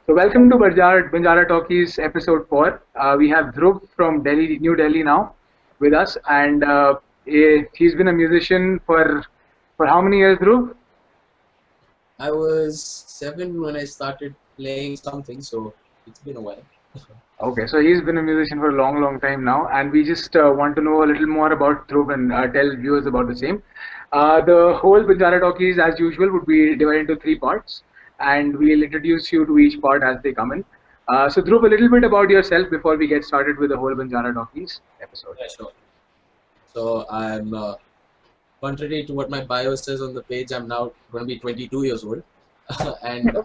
So welcome to Banjara Talkies episode 4. We have Dhruv from Delhi, New Delhi now with us, and he's been a musician for how many years, Dhruv? I was 7 when I started playing something, so it's been a while. Okay, so he's been a musician for a long, long time now, and we just want to know a little more about Dhruv and tell viewers about the same. The whole Banjara Talkies, as usual, would be divided into three parts, and we'll introduce you to each part as they come in. So, Dhruv, a little bit about yourself before we get started with the whole Banjara Talkies episode. Yeah, sure. So I'm, contrary to what my bio says on the page, I'm now going to be 22 years old, and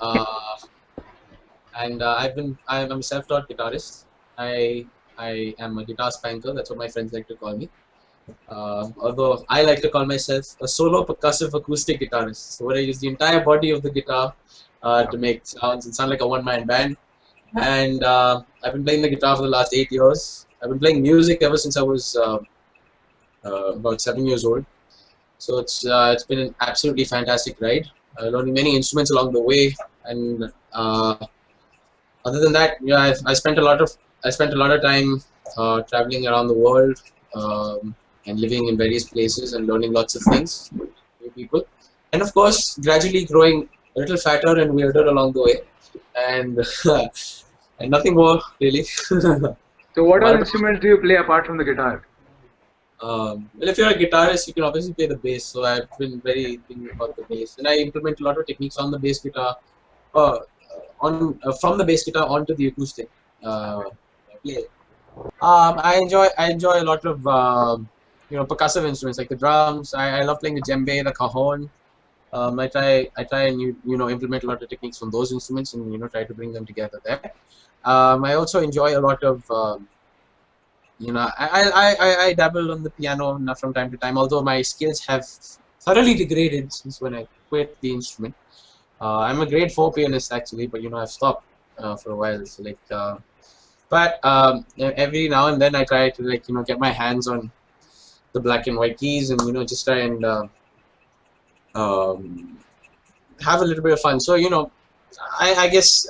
I'm a self-taught guitarist. I am a guitar spanker. That's what my friends like to call me. Although I like to call myself a solo percussive acoustic guitarist. So where I use the entire body of the guitar to make sounds and sound like a one-man band. And I've been playing the guitar for the last 8 years. I've been playing music ever since I was about 7 years old. So it's been an absolutely fantastic ride. Learning many instruments along the way, and other than that, yeah, I spent a lot of time traveling around the world and living in various places and learning lots of things, new people, and of course, gradually growing a little fatter and weirder along the way, and and nothing more really. So, what other instruments do you play apart from the guitar? Well, if you're a guitarist, you can obviously play the bass. So I've been very thinking about the bass, and I implement a lot of techniques on the bass guitar, from the bass guitar onto the acoustic. I play. I enjoy a lot of percussive instruments like the drums. I love playing the djembe, the cajon. I try and implement a lot of techniques from those instruments and try to bring them together there. I also enjoy a lot of I dabble on the piano from time to time, although my skills have thoroughly degraded since when I quit the instrument. I'm a grade 4 pianist actually, but I've stopped for a while. So but every now and then I try to get my hands on the black and white keys and just try and have a little bit of fun. So I guess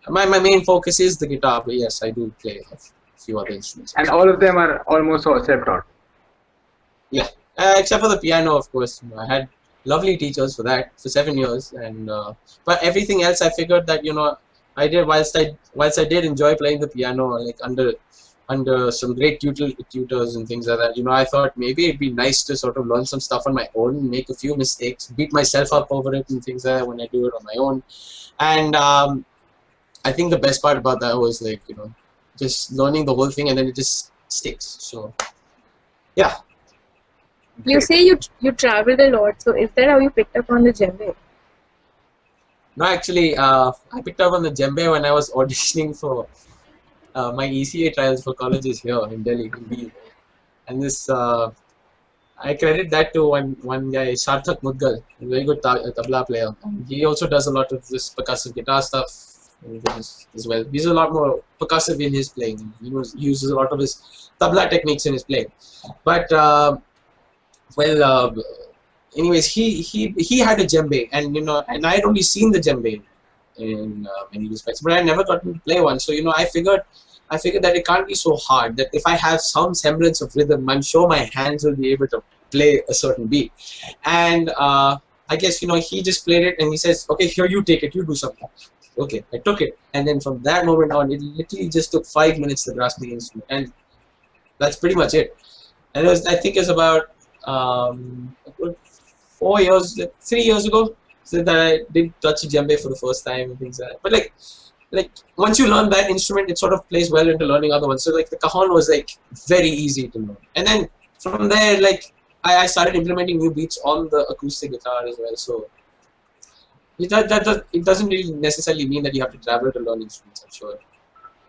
my main focus is the guitar, but yes, I do play a few other instruments. And all of them are almost all self-taught. Yeah, except for the piano, of course. I had lovely teachers for that for 7 years, and but everything else, I figured that I did whilst I did enjoy playing the piano, like under some great tutors and things like that. I thought maybe it'd be nice to sort of learn some stuff on my own, make a few mistakes, beat myself up over it and things like that when I do it on my own, and I think the best part about that was just learning the whole thing and then it just sticks. So yeah. You say you traveled a lot, so is that how you picked up on the djembe? No, actually, I picked up on the djembe when I was auditioning for my ECA trials for colleges here in Delhi, and this I credit that to one guy, Sarthak Mudgal, a very good tabla player. He also does a lot of this percussive guitar stuff as well. He's a lot more percussive in his playing. He uses a lot of his tabla techniques in his playing. But anyways, he had a djembe, and and I had only seen the djembe in many respects, but I never got to play one. So I figured that it can't be so hard. That if I have some semblance of rhythm, I'm sure my hands will be able to play a certain beat. And I guess he just played it, and he says, "Okay, here, you take it, you do something." Okay, I took it, and then from that moment on, it literally just took 5 minutes to grasp the instrument, and that's pretty much it. And I think it's about 4 years, 3 years ago, so that I did touch a djembe for the first time and things like that. But like once you learn that instrument, it sort of plays well into learning other ones. So the cajon was very easy to learn, and then from there I started implementing new beats on the acoustic guitar as well. So it doesn't really necessarily mean that you have to travel to learn instruments. I'm sure.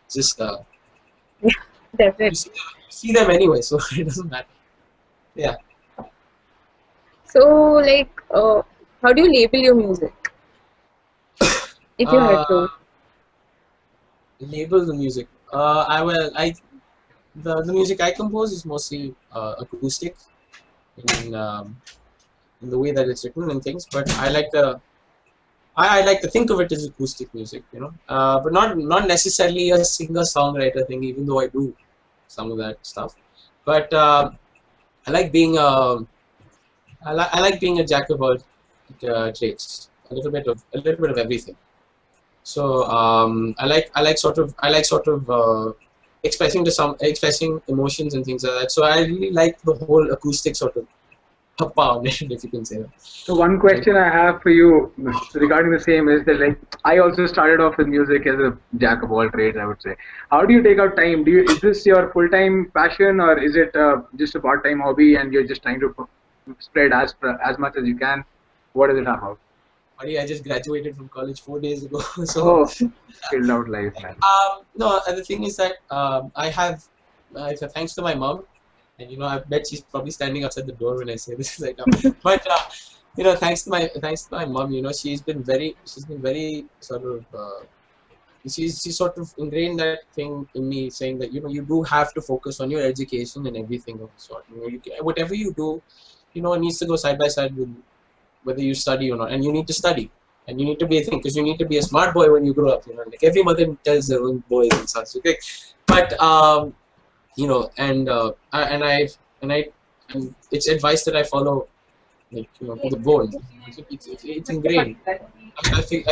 It's just Yeah, definitely. you see them anyway, so it doesn't matter. Yeah. So how do you label your music? If you had to. Label the music. The music I compose is mostly acoustic in the way that it's written and things, but I like to I like to think of it as acoustic music, but not necessarily a singer-songwriter thing, even though I do some of that stuff. But I like being I like being a jack of all trades, a little bit of everything. So I like expressing emotions and things like that. So I really like the whole acoustic sort of happa on it, if you can say that. So one question I have for you regarding the same is that, like, I also started off with music as a jack of all trades, I would say. How do you take out time? Is this your full-time passion, or is it just a part-time hobby and you're just trying to spread as much as you can? What is it about? Buddy, I just graduated from college 4 days ago. So Oh, chilled out life, man. no, and the thing is that I have, thanks to my mom, and I bet she's probably standing outside the door when I say this right now. But thanks to my mom, she's been very sort of she sort of ingrained that thing in me, saying that you do have to focus on your education and everything of the sort. Whatever you do, it needs to go side by side with whether you study or not, and you need to study. And you need to be a thing, because you need to be a smart boy when you grow up. Like every mother tells their own boys and such. Okay, but and it's advice that I follow, like to the bone. It's ingrained. I feel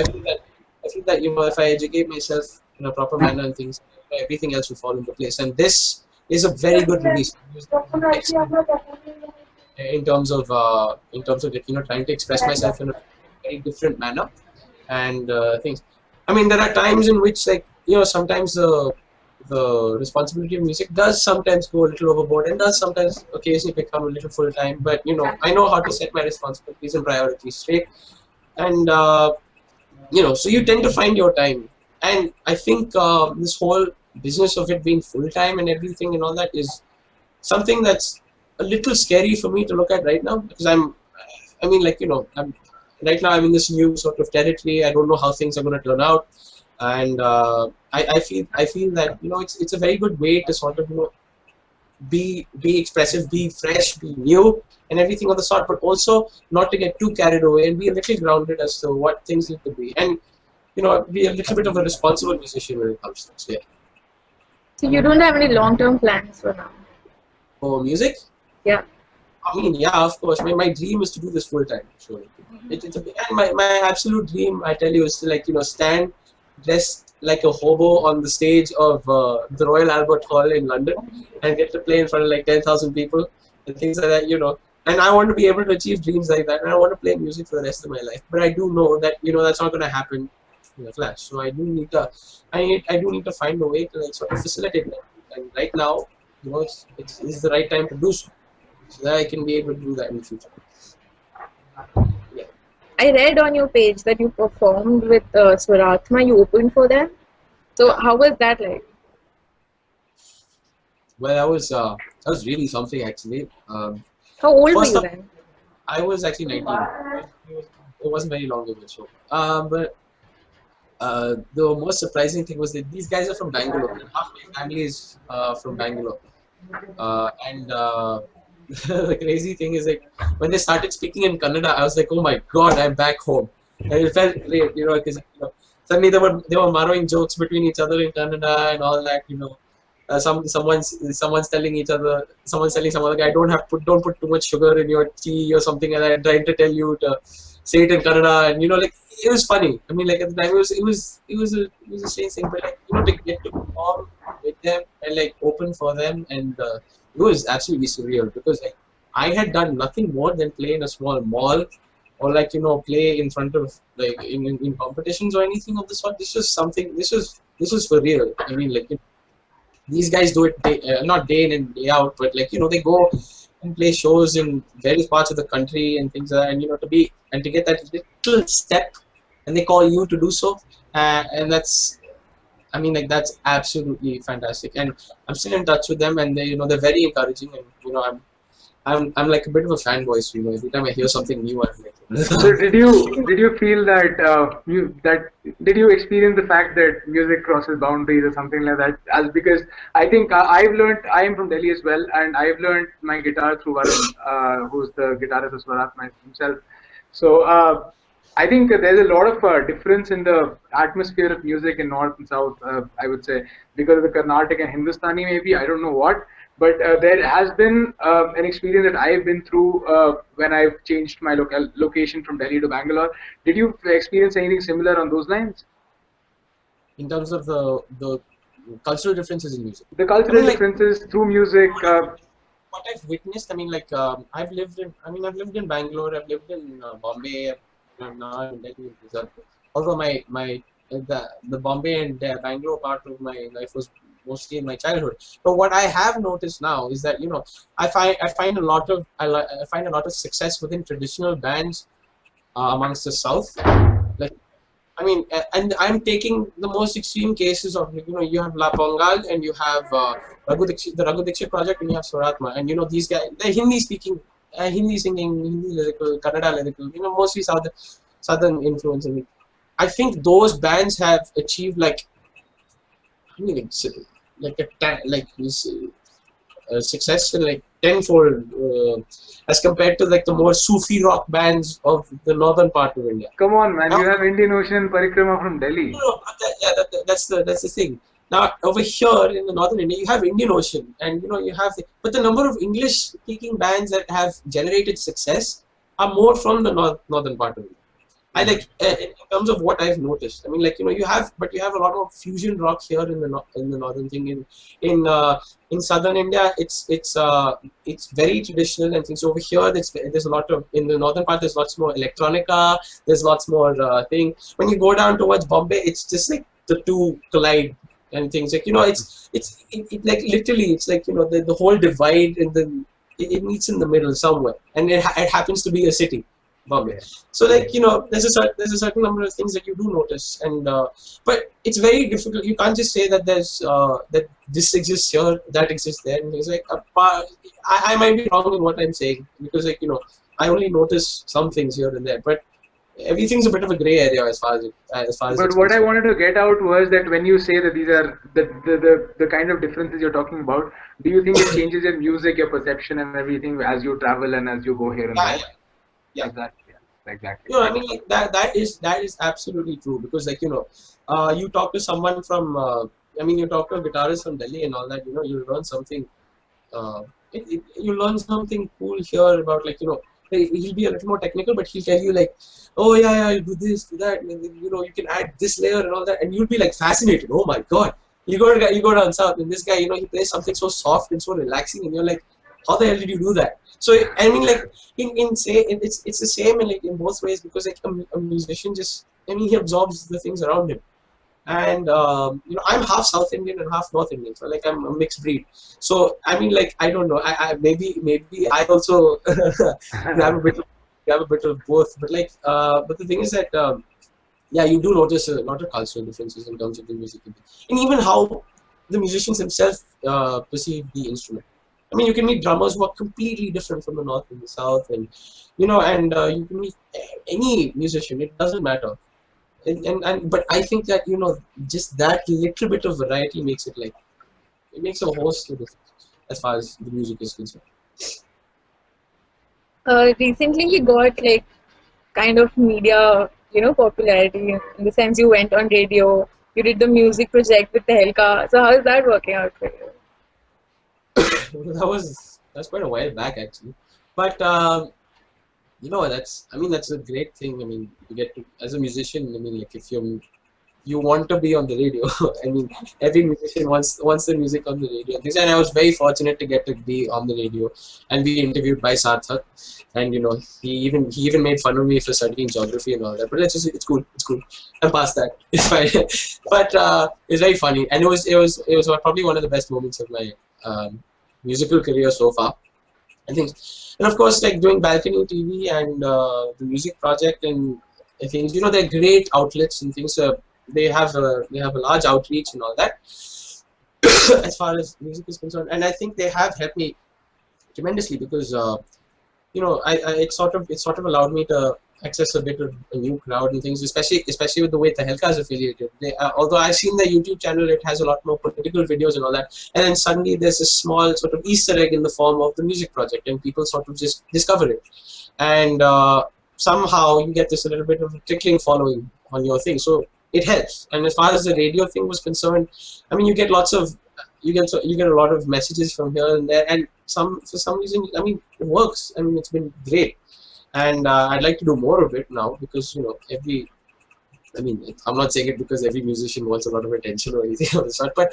that if I educate myself in a proper manner and things, everything else will fall into place. And this is a very good release in terms of trying to express myself in a very different manner and things. I mean, there are times in which, like, sometimes the responsibility of music does sometimes go a little overboard and does sometimes occasionally become a little full time. But I know how to set my responsibilities and priorities straight, and so you tend to find your time. And I think this whole business of it being full time and everything and all that is something that's a little scary for me to look at right now, because I'm right now I'm in this new sort of territory. I don't know how things are going to turn out, and I feel that it's a very good way to sort of be expressive, be fresh, be new, and everything of the sort, but also not to get too carried away and be a little grounded as to what things need to be, and be a little bit of a responsible musician when it comes to this. Yeah. So you don't have any long-term plans for now? For music? Yeah. I mean, yeah, of course. My dream is to do this full time. Sure. And my absolute dream, I tell you, is to stand dressed like a hobo on the stage of the Royal Albert Hall in London and get to play in front of like 10,000 people and things like that. And I want to be able to achieve dreams like that, and I want to play music for the rest of my life. But I do know that that's not going to happen in a flash. So I do need to find a way to sort of facilitate that. And right now, it's the right time to do so that I can be able to do that in the future. Yeah. I read on your page that you performed with Swarathma. You opened for them. So how was that like? Well, that was really something, actually. How old were you then? I was actually 19. It wasn't very long ago, so. But the most surprising thing was that these guys are from Bangalore. Half my family is from Bangalore. And the crazy thing is, like, when they started speaking in Kannada, I was like, oh my god, I'm back home. And it felt great, because suddenly they were borrowing jokes between each other in Kannada and all that. Someone's telling each other, someone's telling some other guy, don't put too much sugar in your tea or something like that, trying to tell you to say it in Kannada, and like, it was funny. I mean, like, at the time it was a strange thing, but like, to get to perform with them and like open for them, and it was absolutely surreal, because like I had done nothing more than play in a small mall, or like play in front of like in competitions or anything of the sort. This was something. This was for real. I mean, like, these guys do it not day in and day out, but like they go and play shows in various parts of the country and things like that, and to get that little step, and they call you to do so, and that's, I mean, like, that's absolutely fantastic. And I'm still in touch with them, and they're very encouraging, and I'm like a bit of a fanboy, so every time I hear something new, I'm like. So did you feel that did you experience the fact that music crosses boundaries or something like that? As because I think I've learned, I am from Delhi as well, and I've learned my guitar through Varun, who's the guitarist of Swarathma himself. So I think there's a lot of difference in the atmosphere of music in North and South, I would say, because of the Carnatic and Hindustani, maybe, I don't know what. But there has been an experience that I've been through when I've changed my location from Delhi to Bangalore. Did you experience anything similar on those lines? In terms of the cultural differences in music. The cultural like, differences through music. What I've witnessed, I mean, like I've lived in Bangalore, I've lived in Bombay, now I'm in Delhi. Although the Bombay and Bangalore part of my life was mostly in my childhood. But what I have noticed now is that I find a lot of success within traditional bands amongst the South. Like, I mean, and I'm taking the most extreme cases of, you have La Pongal and you have the Raghu Dixit project, and you have Swarathma, and these guys, they're Hindi speaking, Hindi singing, Hindi lyrical, Kannada lyrical, mostly southern influence. And I think those bands have achieved success in tenfold as compared to the more Sufi rock bands of the northern part of India. Come on, man! You have Indian Ocean Parikrama from Delhi. No, that's the thing. Now over here in the northern India, you have Indian Ocean, and you have, but the number of English-speaking bands that have generated success are more from the northern part of India. I in terms of what I've noticed. I mean, you have a lot of fusion rock here in the northern thing. In southern India, it's very traditional and things. Over here, there's a lot of, in the northern part, there's lots more electronica. There's lots more thing. When you go down towards Bombay, it's just like the two collide and things. It's literally, it's the whole divide it meets in the middle somewhere, and it happens to be a city. Bombay. So there's a certain number of things that you do notice, and but it's very difficult. You can't just say that there's that this exists here, that exists there, and things like. I might be wrong in what I'm saying, because I only notice some things here and there, but everything's a bit of a gray area as far as. But what I wanted to get out was that when you say that these are the kind of differences you're talking about, do you think it changes your music, your perception, and everything as you travel and as you go here and there? Yeah. Exactly. I mean, that is absolutely true, because you talk to someone from you talk to a guitarist from Delhi and all that, you learn something you learn something cool here about he'll be a little more technical, but he'll tell you oh yeah, you do this, do that, and then, you can add this layer and all that, and you'll be fascinated. Oh my god, you go down south, and this guy, he plays something so soft and so relaxing, and you're like, how the hell did you do that? So I mean, it's the same in both ways, because a musician just, he absorbs the things around him, and I'm half South Indian and half North Indian, so I'm a mixed breed. So I mean, I don't know, I maybe I also have a bit of both, but but the thing is that yeah, you do notice a lot of cultural differences in terms of the music, and even how the musicians themselves perceive the instrument. I mean, you can meet drummers who are completely different from the north and the south, and you can meet any musician. It doesn't matter, but I think that just that little bit of variety makes it it makes a host of difference as far as the music is concerned. Recently, you got kind of media, popularity, in the sense you went on radio, you did the music project with Tehelka. So how is that working out for you? That's quite a while back, actually, but that's a great thing. I mean, you get to, as a musician, I mean, if you want to be on the radio, I mean, every musician wants the music on the radio. And I was very fortunate to get to be on the radio and be interviewed by Sarthak, and he even made fun of me for studying geography and all that. But it's cool. I'm past that. It's fine. But it's very funny, and it was probably one of the best moments of my musical career so far, I think. And of course, doing Balcony TV and the music project and things, they're great outlets and things. They have a large outreach and all that as far as music is concerned, and I think they have helped me tremendously, because it sort of allowed me to access a bit of a new crowd and things, especially with the way Tehelka is affiliated. Although I've seen their YouTube channel, it has a lot more political videos and all that, and then suddenly there's a small sort of Easter egg in the form of the music project, and people sort of just discover it. And somehow you get this a little bit of a trickling following on your thing. So it helps. And as far as the radio thing was concerned, I mean, you get lots of you get a lot of messages from here and there, and for some reason, I mean, it works. I mean, it's been great, and I'd like to do more of it now because I mean, I'm not saying it because every musician wants a lot of attention or anything of the sort, but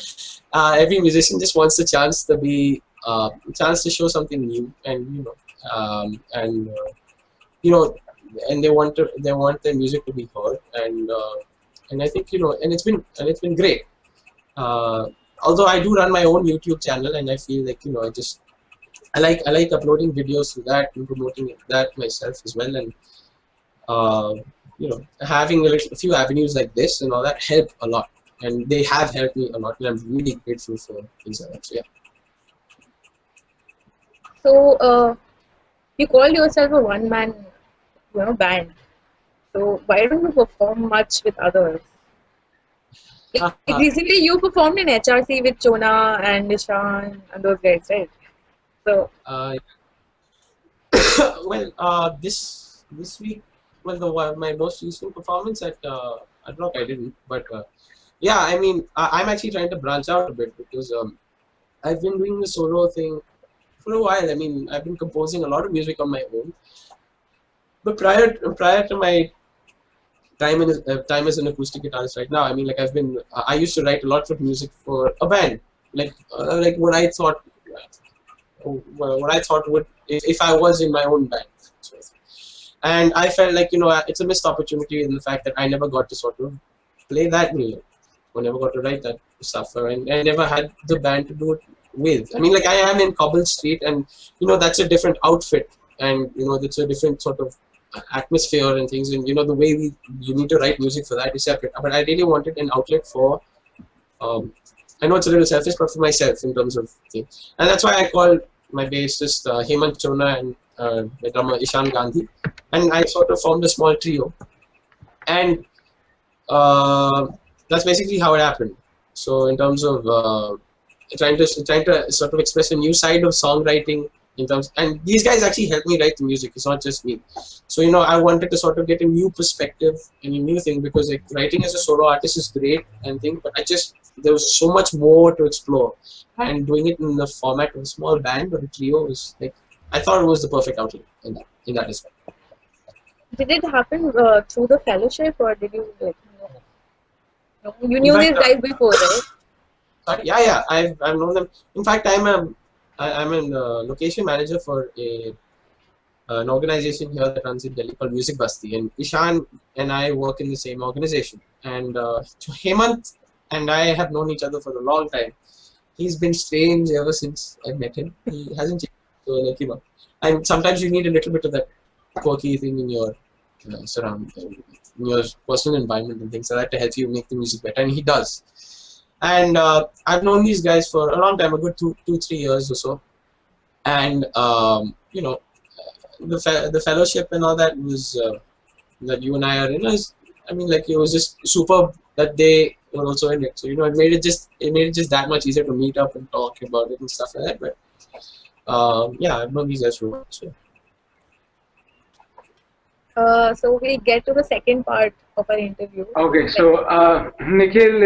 every musician just wants a chance to be chance to show something new, and and and they want their music to be heard, and I think and it's been great. Although I do run my own YouTube channel, and I feel like I like uploading videos to that and promoting that myself as well, and having a few avenues like this and all that help a lot, and they have helped me a lot, and I'm really grateful for things like that. So, yeah. So you call yourself a one-man, band. So why don't you perform much with others? Recently, you performed in HRC with Chona and Nishan and those guys, right? So well, this week, well, my most recent performance at Rock, I didn't, but yeah, I mean, I'm actually trying to branch out a bit because I've been doing the solo thing for a while. I mean, I've been composing a lot of music on my own, but prior to my time as an acoustic guitarist right now, I mean, like I used to write a lot of music for a band, like what I thought would if I was in my own band. And I felt like it's a missed opportunity in the fact that I never got to sort of play that music, or never got to write that stuff, and I never had the band to do it with. I mean, like I am in Cobble Street, and that's a different outfit, and that's a different sort of atmosphere and things, and the way you need to write music for that is separate. But I really wanted an outlet for I know it's a little selfish, but for myself in terms of things, and that's why I called my bassist Hemant Chona and my drummer Ishan Gandhi, and I sort of formed a small trio, and that's basically how it happened. So in terms of trying to sort of express a new side of songwriting, and these guys actually helped me write the music. It's not just me. So I wanted to sort of get a new perspective and a new thing, because like writing as a solo artist is great and thing, but there was so much more to explore, and doing it in the format of a small band or a trio was like, I thought it was the perfect outlet in that aspect. did it happen through the fellowship, or did you you knew these guys before, right? Sorry, yeah, I've known them. In fact, I'm a location manager for an organization here that runs in Delhi called Music Basti, and Ishan and I work in the same organization. And Hemant and I have known each other for a long time. He's been strange ever since I met him. He hasn't changed. So like and sometimes you need a little bit of that quirky thing in your in your personal environment and things like that to help you make the music better, and he does. And I've known these guys for a long time, a good 2-3 years or so, and the fellowship and all that was that you and I are in is, I mean, like, it was just superb that they were also in it. So it made it just that much easier to meet up and talk about it and stuff like that. But yeah, I've known these guys for a while. So we'll get to the second part of our interview. Okay, so Nikhil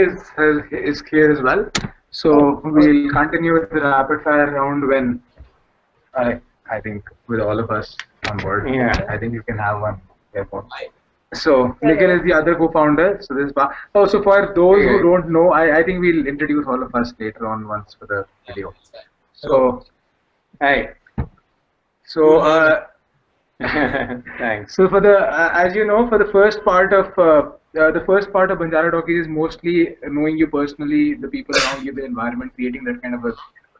is clear as well. So we'll continue with the rapid fire round when I think with all of us on board. Yeah. I think you can have one. So Nikhil is the other co-founder. So this so for those who don't know, I think we'll introduce all of us later on once for the video. So hi. So thanks. So for the as you know, for the first part of BanjaraTalkies is mostly knowing you personally, the people around you, the environment, creating that kind of a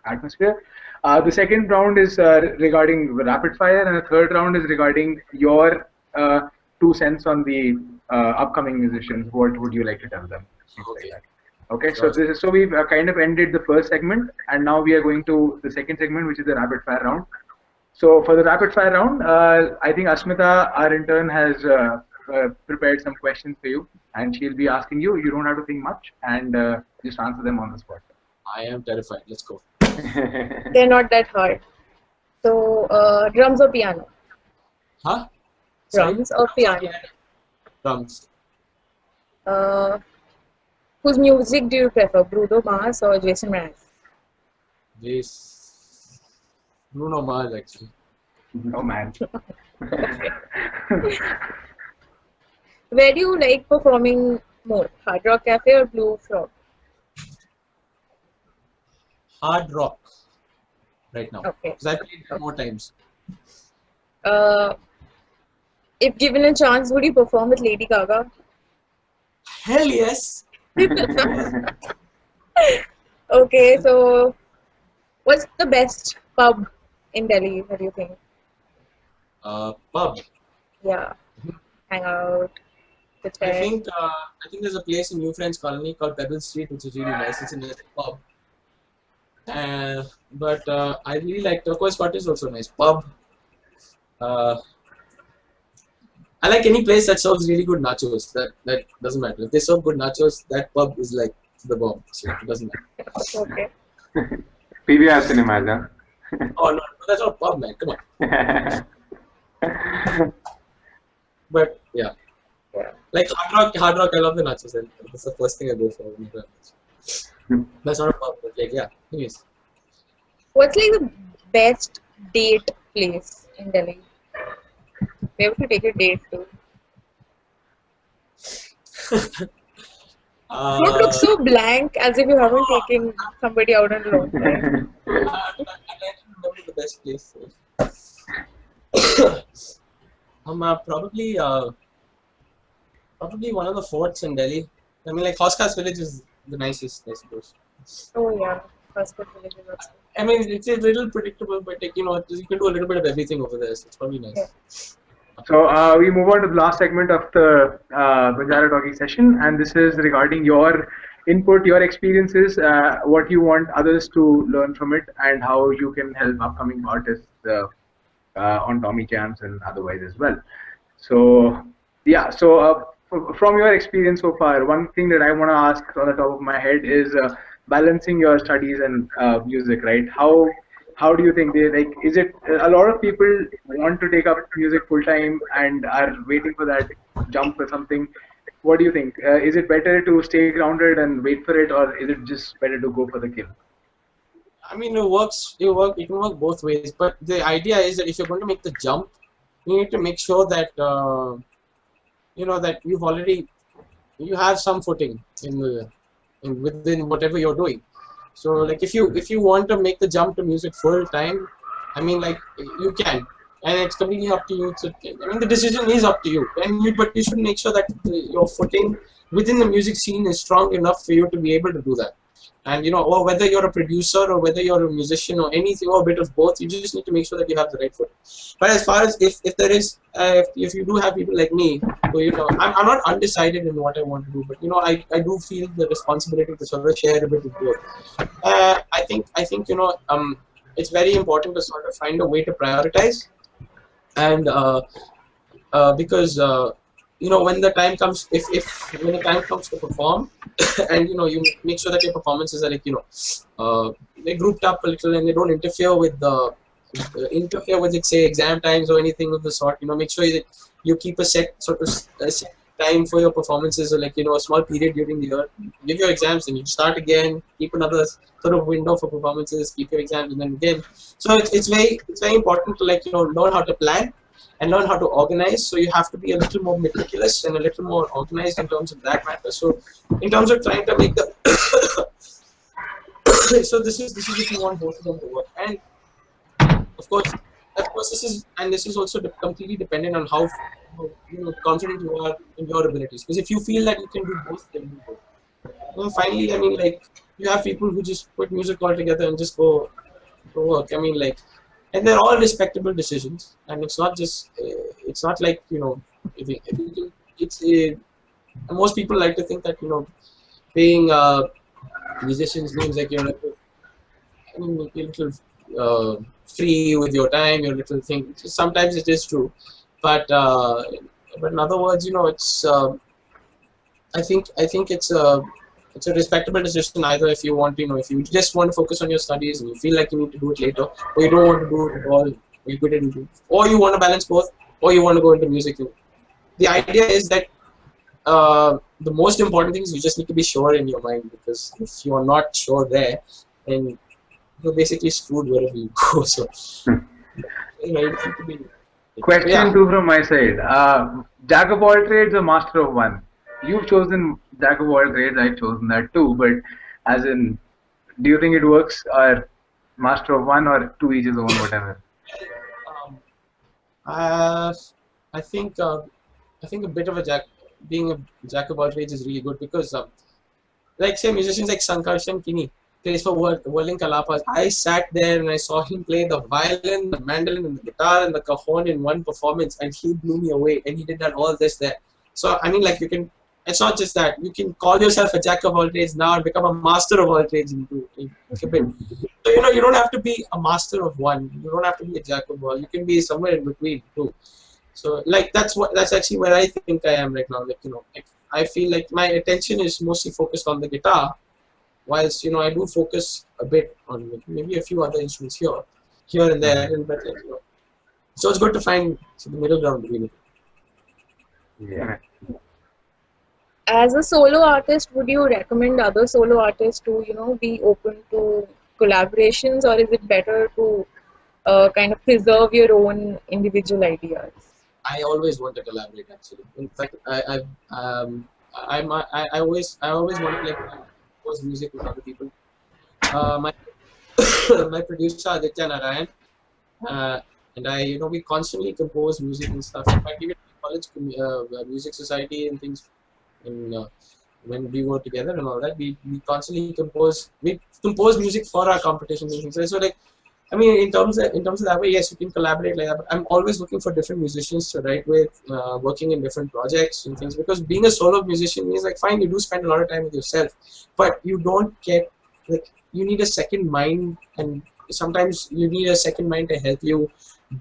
atmosphere. The second round is regarding rapid fire, and the third round is regarding your 2 cents on the upcoming musicians. What would you like to tell them? Okay, so so we've kind of ended the first segment, and now we are going to the second segment, which is the rapid fire round. So for the rapid fire round, I think Asmita, our intern, has prepared some questions for you, and she'll be asking you. You don't have to think much, and just answer them on the spot. I am terrified. Let's go. They're not that hard. So drums or piano? Huh? Drums or piano? Drums. Whose music do you prefer, Bruno Mars or Jason Mraz? This Bruno Mars actually. Oh man. Where do you like performing more, Hard Rock Cafe or Blue Frog? Hard rock right now. Okay. Because I played it more times. If given a chance, would you perform with Lady Gaga? Hell yes. Okay, so what's the best pub in Delhi? What do you think? Pub. Yeah, hang out, sit I there. think there's a place in New Friends Colony called Pebble Street, which is really nice. It's a nice pub. But I really like Turquoise Cottage, also nice pub. I like any place that serves really good nachos. That doesn't matter. If they serve good nachos, that pub is like the bomb. So it doesn't matter. Okay. PVR cinemas, huh? Oh no, that's not pub, man. Come on. But yeah. Yeah. Like Hard Rock, I love the nachos, and that's the first thing I go for whenever I have nachos. That's not a pub, but like yeah. Anyways. What's like the best date place in Delhi? Where would you take a date to? Don't look so blank as if you haven't taken somebody out on a long time. I can't remember the best place. Probably one of the forts in Delhi. I mean, like Hoskas Village is the nicest, I suppose. Oh yeah, Hospital Village is also. I mean, it's a little predictable, but like you can do a little bit of everything over there, so it's probably nice. Yeah. So we move on to the last segment of the Banjara Talkie session, and this is regarding your input, your experiences, what you want others to learn from it, and how you can help upcoming artists on Tommy Jams and otherwise as well. So yeah, so from your experience so far, one thing that I want to ask on the top of my head is balancing your studies and music, right? How do you think they like? Is it a lot of people want to take up music full time and are waiting for that jump or something? What do you think? Is it better to stay grounded and wait for it, or is it just better to go for the kill? I mean, it can work both ways, but the idea is that if you're going to make the jump, you need to make sure that that you have some footing within whatever you're doing. So like if you want to make the jump to music full time, I mean like you can, and it's completely up to you. I mean the decision is up to you, but you should make sure that your footing within the music scene is strong enough for you to be able to do that. And or whether you're a producer or whether you're a musician or anything or a bit of both, you just need to make sure that you have the right foot. But as far as if there is if you do have people like me, who I'm not undecided in what I want to do, but I do feel the responsibility to sort of share a bit of both. I think it's very important to sort of find a way to prioritize, and because when the time comes, when the time comes to perform, and you make sure that your performances are like they're grouped up a little and they don't interfere with say exam times or anything of the sort. Make sure that you keep a set time for your performances, or like a small period during the year. Give your exams and you start again. Keep another sort of window for performances. Keep your exams and then again. So it's very important to learn how to plan and learn how to organize. So you have to be a little more meticulous and a little more organized in terms of that matter. So in terms of trying to make the so this is if you want both of them to work. And of course this is also completely dependent on how confident you are in your abilities. Because if you feel that you can do both, then do both. And finally, I mean, like you have people who just put music all together and just go to work. I mean, like. And they're all respectable decisions, and it's not just, it's not like, most people like to think that, paying musicians means like you're a little free with your time, you're a little thing. Sometimes it is true, but in other words, it's, I think it's a respectable decision either if you want to, if you just want to focus on your studies and you feel like you need to do it later, or you don't want to do it at all, or you want to balance both, or you want to go into music. The idea is that the most important thing is you just need to be sure in your mind, because if you're not sure there, then you're basically screwed wherever you go. So, you know, you need to be. Question Yeah. 2 from my side. Jack of all trades or master of one? You've chosen Jack of all trades, I've chosen that too, but as in, do you think it works, or master of one, or to each his own, whatever? I think a bit of being a jack of all trades is really good, because like say musicians like Sankarshan Kini plays for Whirling Kalapas. I sat there and I saw him play the violin, the mandolin, and the guitar and the cajon in one performance, and he blew me away. And he did that all this there. So I mean, like, you can. It's not just that. You can call yourself a jack of all trades now and become a master of all trades in a bit. So you know, you don't have to be a master of one. You don't have to be a jack of all. You can be somewhere in between too. So like that's actually where I think I am right now. Like, you know, I feel like my attention is mostly focused on the guitar, whilst, you know, I do focus a bit on maybe a few other instruments here and there, but like, you know, so it's good to find the middle ground between it. Yeah. As a solo artist, would you recommend other solo artists to, you know, be open to collaborations, or is it better to kind of preserve your own individual ideas? I always want to collaborate. Actually, in fact, I always want to like compose music with other people. My my producer Aditya Narayan, and I, you know, we constantly compose music and stuff. In fact, even college music society and things, and when we were together and all that, we constantly compose music for our competitions and things. So like, I mean, in terms of that way, yes, you can collaborate like that. But I'm always looking for different musicians to write with, working in different projects and things. Because being a solo musician means, like, fine, you do spend a lot of time with yourself, but you don't get, like, you need a second mind, and sometimes you need a second mind to help you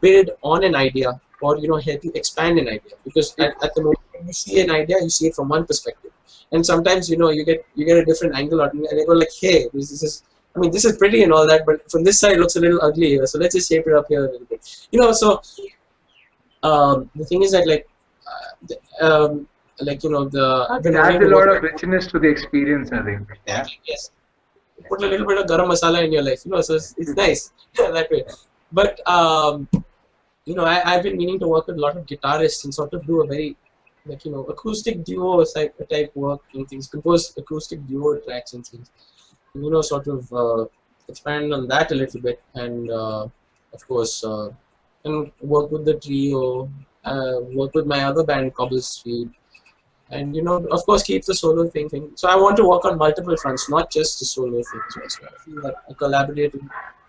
build on an idea, or, you know, help you expand an idea. Because at the moment when you see an idea, you see it from one perspective, and sometimes, you know, you get a different angle on it, and you go like, hey, this is. I mean, this is pretty and all that, but from this side it looks a little ugly here, so let's just shape it up here a little bit. You know, so the thing is that, like, you know, It adds a lot of richness to the experience, I think. Yeah. Yes. Put a little bit of garam masala in your life, you know, so it's nice that way. But you know, I've been meaning to work with a lot of guitarists and sort of do a very, like, you know, acoustic duo type work and things, compose acoustic duo tracks and things. You know, sort of expand on that a little bit, and of course, and work with the trio, work with my other band, Cobble Street, and, you know, of course, keep the solo thing. So I want to work on multiple fronts, not just the solo thing. So I feel that a collaborative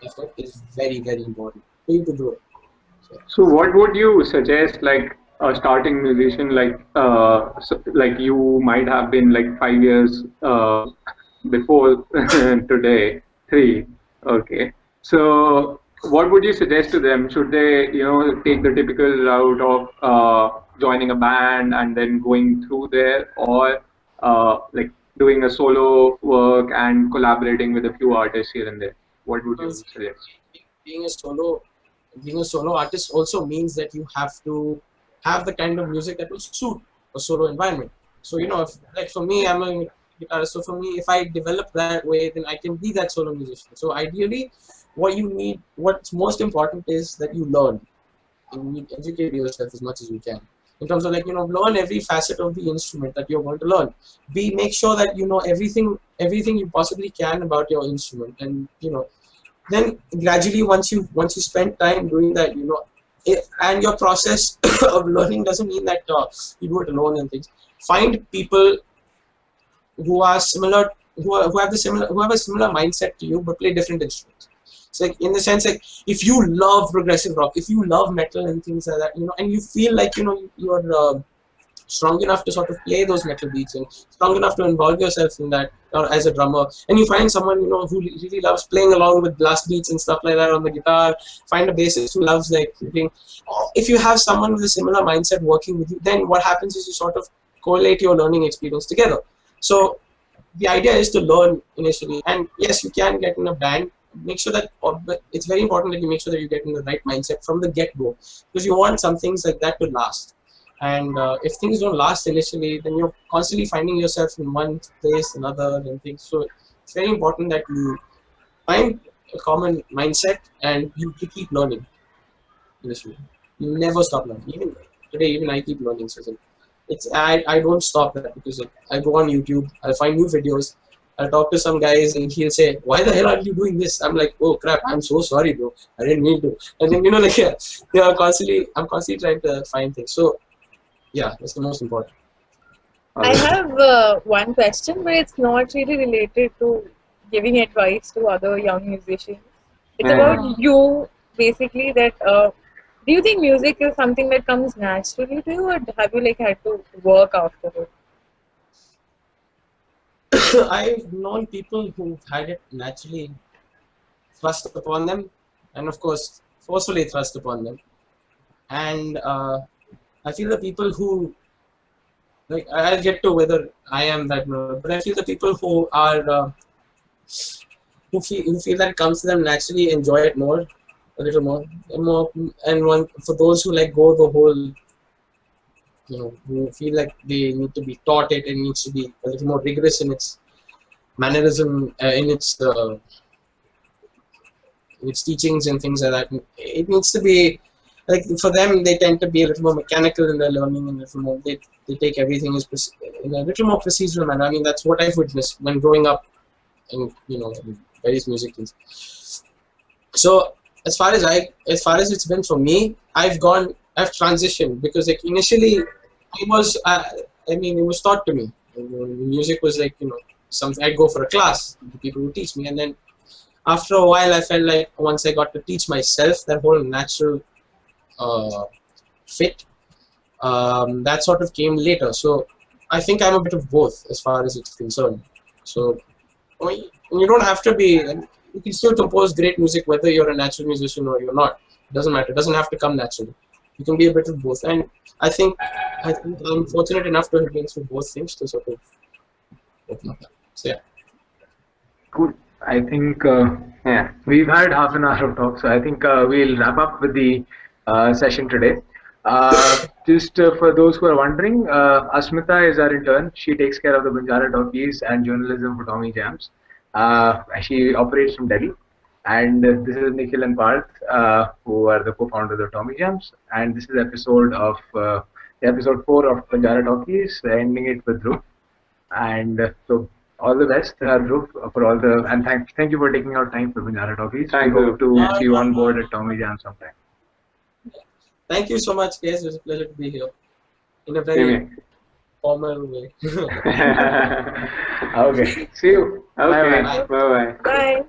effort is very, very important for you to do it. So what would you suggest, like a starting musician, like like you might have been like 5 years before today, 3, okay. So what would you suggest to them? Should they, you know, take the typical route of joining a band and then going through there, or like doing a solo work and collaborating with a few artists here and there? What would you suggest? Being a solo artist also means that you have to have the kind of music that will suit a solo environment. So, you know, if, like, for me, I'm a guitarist, so for me, if I develop that way, then I can be that solo musician. So ideally, what's most important is that you learn. You need to educate yourself as much as you can. In terms of, like, you know, learn every facet of the instrument that you're going to learn. Make sure that you know everything you possibly can about your instrument, and, you know, then gradually, once you spend time doing that, you know, and your process of learning doesn't mean that you do it alone and things. Find people who are similar, who have a similar mindset to you, but play different instruments. So, like, in the sense, like, if you love progressive rock, if you love metal and things like that, you know, and you feel like, you know, you're strong enough to sort of play those metal beats and strong enough to involve yourself in that, or as a drummer, and you find someone, you know, who really loves playing along with blast beats and stuff like that on the guitar, find a bassist who loves, like, playing. If you have someone with a similar mindset working with you, then what happens is you sort of correlate your learning experience together. So the idea is to learn initially, and yes, you can get in a band make sure that it's very important that you make sure that you get in the right mindset from the get-go, because you want some things like that to last. And if things don't last initially, then you're constantly finding yourself in one place, another, and things. So it's very important that you find a common mindset and you keep learning. Initially, you never stop learning. Even today, even I keep learning. So I don't stop that, because I go on YouTube, I'll find new videos, I'll talk to some guys, and he'll say, "Why the hell are you doing this?" I'm like, "Oh crap, I'm so sorry, bro. I didn't mean to." And then like I'm constantly trying to find things. So yeah, that's the most important. I have one question, but it's not really related to giving advice to other young musicians. It's about you, basically. That do you think music is something that comes naturally to you, or have you had to work after it? I've known people who've had it naturally thrust upon them, and of course forcefully thrust upon them. And I feel the people who, I'll get to whether I am that, but I feel the people who are who feel that it comes to them naturally enjoy it more, a little more, for those who go the whole, who feel like they need to be taught it and needs to be a little more rigorous in its mannerism, in its teachings and things like that. It needs to be for them. They tend to be a little more mechanical in their learning, and a little more they take everything in a little more procedural manner. I mean, that's what I've witnessed when growing up in various music things. So as far as it's been for me, I've transitioned, because initially it was it was taught to me. Music was something. I'd go for a class, the people would teach me, and then after a while I felt like once I got to teach myself, that whole natural fit, that sort of came later. So I think I'm a bit of both as far as it's concerned. So you don't have to be. You can still compose great music whether you're a natural musician or you're not. It doesn't matter. It doesn't have to come naturally. You can be a bit of both, and I think I'm fortunate enough to have been through both things to sort of open up that. So yeah. Cool. I think we've had half an hour of talk, so I think we'll wrap up with the session today. Just for those who are wondering, Asmita is our intern. She takes care of the BanjaraTalkies and journalism for Tommy Jams. She operates from Delhi. And this is Nikhil and Parth, who are the co-founders of Tommy Jams. And this is episode 4 of BanjaraTalkies, ending it with Dhruv. And so all the best, Dhruv, for all the, and thank you for taking out time for BanjaraTalkies. We hope to see you on board at Tommy Jams sometime. Thank you so much, guys. It was a pleasure to be here in a very formal way. Okay. See you. Okay. Bye-bye. Bye.